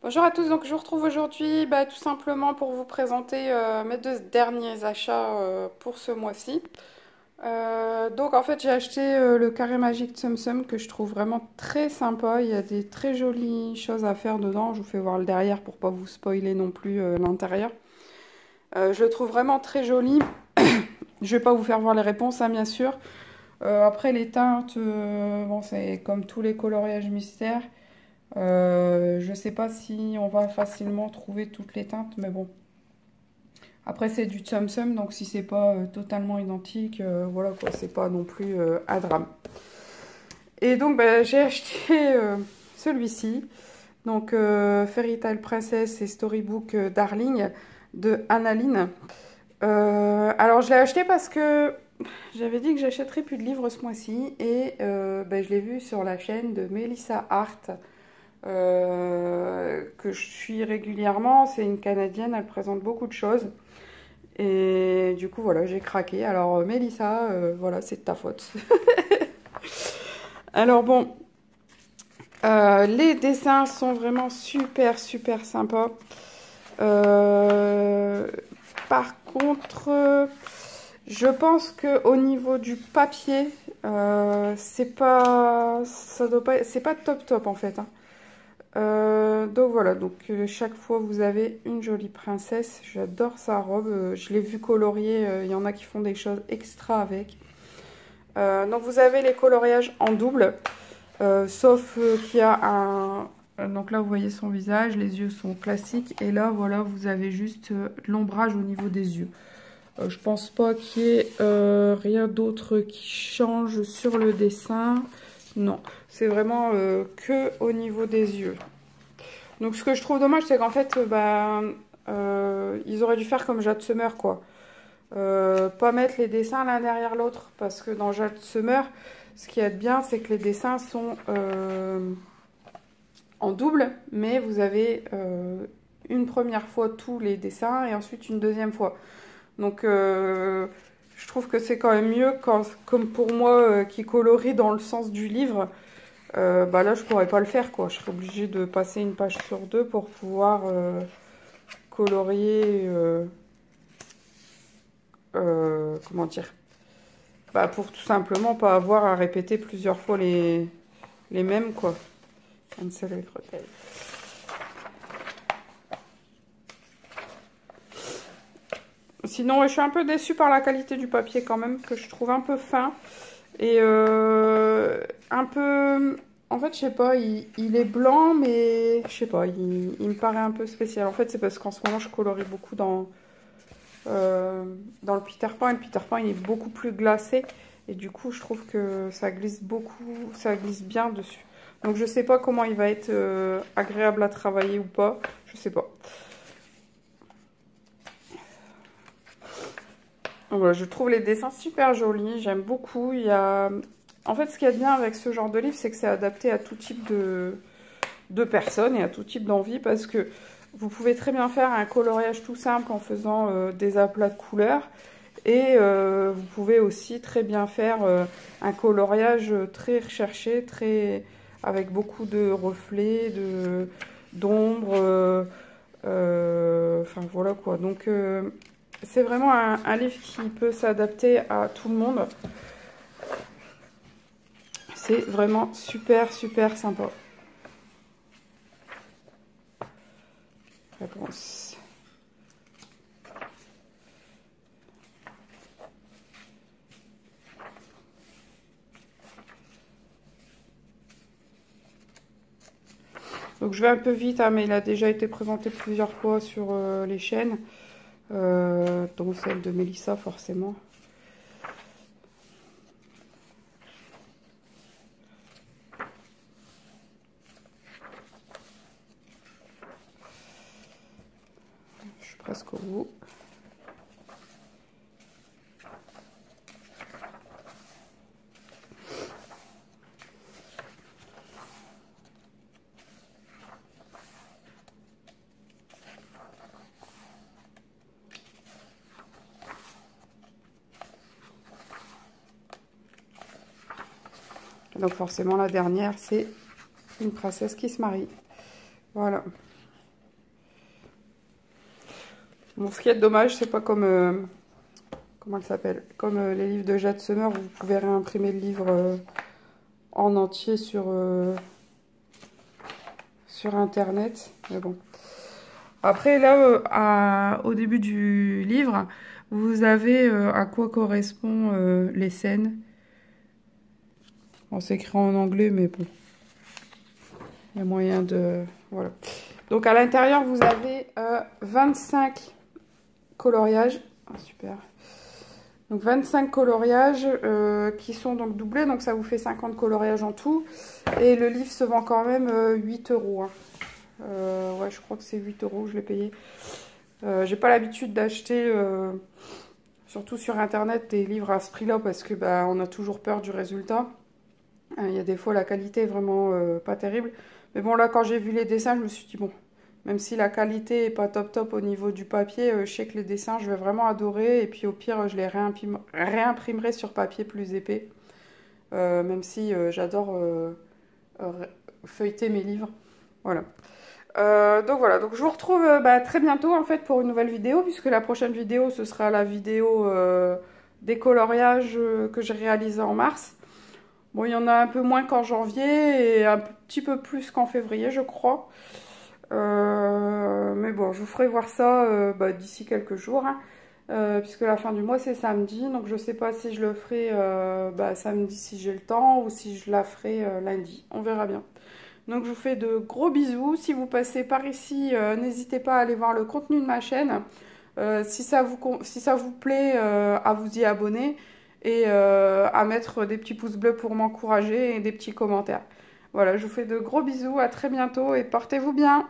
Bonjour à tous, donc je vous retrouve aujourd'hui tout simplement pour vous présenter mes deux derniers achats pour ce mois-ci. Donc en fait j'ai acheté le carré magique Tsum Tsum que je trouve vraiment très sympa, il y a des très jolies choses à faire dedans, je vous fais voir le derrière pour pas vous spoiler non plus l'intérieur. Je le trouve vraiment très joli, je vais pas vous faire voir les réponses hein, bien sûr. Après les teintes, bon c'est comme tous les coloriages mystères. Je sais pas si on va facilement trouver toutes les teintes, mais bon. Après, c'est du Tsum Tsum, donc si c'est pas totalement identique, voilà quoi, c'est pas non plus un drame. Et donc, j'ai acheté celui-ci. Donc, Fairy Tail Princess et Storybook Darling de Annaline. Alors, je l'ai acheté parce que j'avais dit que j'achèterais plus de livres ce mois-ci et je l'ai vu sur la chaîne de Melissa Hart. Que je suis régulièrement. C'est une Canadienne, elle présente beaucoup de choses. Et du coup, voilà, j'ai craqué. Alors, Mélissa, voilà, c'est de ta faute. Alors, bon, les dessins sont vraiment super, super sympas. Euh, Par contre, je pense que au niveau du papier, c'est pas, ça doit pas, c'est pas top top en fait. Hein. Donc voilà, donc chaque fois vous avez une jolie princesse, j'adore sa robe, je l'ai vue coloriée, il y en a qui font des choses extra avec. Donc vous avez les coloriages en double, sauf qu'il y a un... Donc là vous voyez son visage, les yeux sont classiques, et là voilà vous avez juste l'ombrage au niveau des yeux. Je pense pas qu'il y ait rien d'autre qui change sur le dessin, non, c'est vraiment que au niveau des yeux. Donc ce que je trouve dommage, c'est qu'en fait, ils auraient dû faire comme Jade Summer, quoi. Pas mettre les dessins l'un derrière l'autre, parce que dans Jade Summer, ce qui est bien, c'est que les dessins sont en double, mais vous avez une première fois tous les dessins et ensuite une deuxième fois. Donc je trouve que c'est quand même mieux, quand, comme pour moi qui colorie dans le sens du livre. Là je pourrais pas le faire quoi, je serais obligée de passer une page sur deux pour pouvoir colorier comment dire, pour tout simplement pas avoir à répéter plusieurs fois les mêmes quoi. Hansel et Gretel. Sinon je suis un peu déçue par la qualité du papier quand même, que je trouve un peu fin et un peu... En fait, je sais pas, il est blanc, mais je sais pas, il me paraît un peu spécial. En fait, c'est parce qu'en ce moment, je colorie beaucoup dans le Peter Pan. Et le Peter Pan, il est beaucoup plus glacé. Et du coup, je trouve que ça glisse beaucoup, ça glisse bien dessus. Donc, je sais pas comment il va être agréable à travailler ou pas. Je sais pas. Donc, voilà, je trouve les dessins super jolis. J'aime beaucoup. Il y a... En fait, ce qu'il y a de bien avec ce genre de livre, c'est que c'est adapté à tout type de personnes et à tout type d'envie parce que vous pouvez très bien faire un coloriage tout simple en faisant des aplats de couleurs et vous pouvez aussi très bien faire un coloriage très recherché, très avec beaucoup de reflets, d'ombre, enfin voilà quoi. Donc c'est vraiment un livre qui peut s'adapter à tout le monde. C'est vraiment super super sympa. Réponse. Donc je vais un peu vite, hein, mais il a déjà été présenté plusieurs fois sur les chaînes, dont celle de Melissa forcément. Je suis presque au bout. Donc forcément la dernière, c'est une princesse qui se marie. Voilà. Bon, ce qui est dommage, c'est pas comme... comment elle s'appelle? Comme les livres de Jade Summer, où vous pouvez réimprimer le livre en entier sur Internet. Mais bon. Après, là, au début du livre, vous avez à quoi correspondent les scènes. Bon, c'est écrit en anglais, mais bon. Il y a moyen de... Voilà. Donc, à l'intérieur, vous avez 25 coloriages. Ah, super. Donc, 25 coloriages qui sont donc doublés. Donc, ça vous fait 50 coloriages en tout. Et le livre se vend quand même 8 €. Hein. Ouais, je crois que c'est 8 €, je l'ai payé. J'ai pas l'habitude d'acheter, surtout sur Internet, des livres à ce prix-là parce que bah, on a toujours peur du résultat. Il y a des fois, la qualité est vraiment pas terrible. Mais bon, là, quand j'ai vu les dessins, je me suis dit, bon, même si la qualité est pas top au niveau du papier, je sais que les dessins, je vais vraiment adorer. Et puis au pire, je les réimprimerai sur papier plus épais. Même si j'adore feuilleter mes livres. Voilà. Donc voilà, donc je vous retrouve très bientôt en fait pour une nouvelle vidéo, puisque la prochaine vidéo ce sera la vidéo des coloriages que j'ai réalisé en mars. Bon, il y en a un peu moins qu'en janvier et un petit peu plus qu'en février, je crois. Mais bon, je vous ferai voir ça d'ici quelques jours, hein, puisque la fin du mois c'est samedi, donc je sais pas si je le ferai samedi si j'ai le temps ou si je la ferai lundi, on verra bien. Donc je vous fais de gros bisous. Si vous passez par ici, n'hésitez pas à aller voir le contenu de ma chaîne. Si ça vous plaît, à vous y abonner et à mettre des petits pouces bleus pour m'encourager et des petits commentaires. Voilà, je vous fais de gros bisous, à très bientôt et portez-vous bien.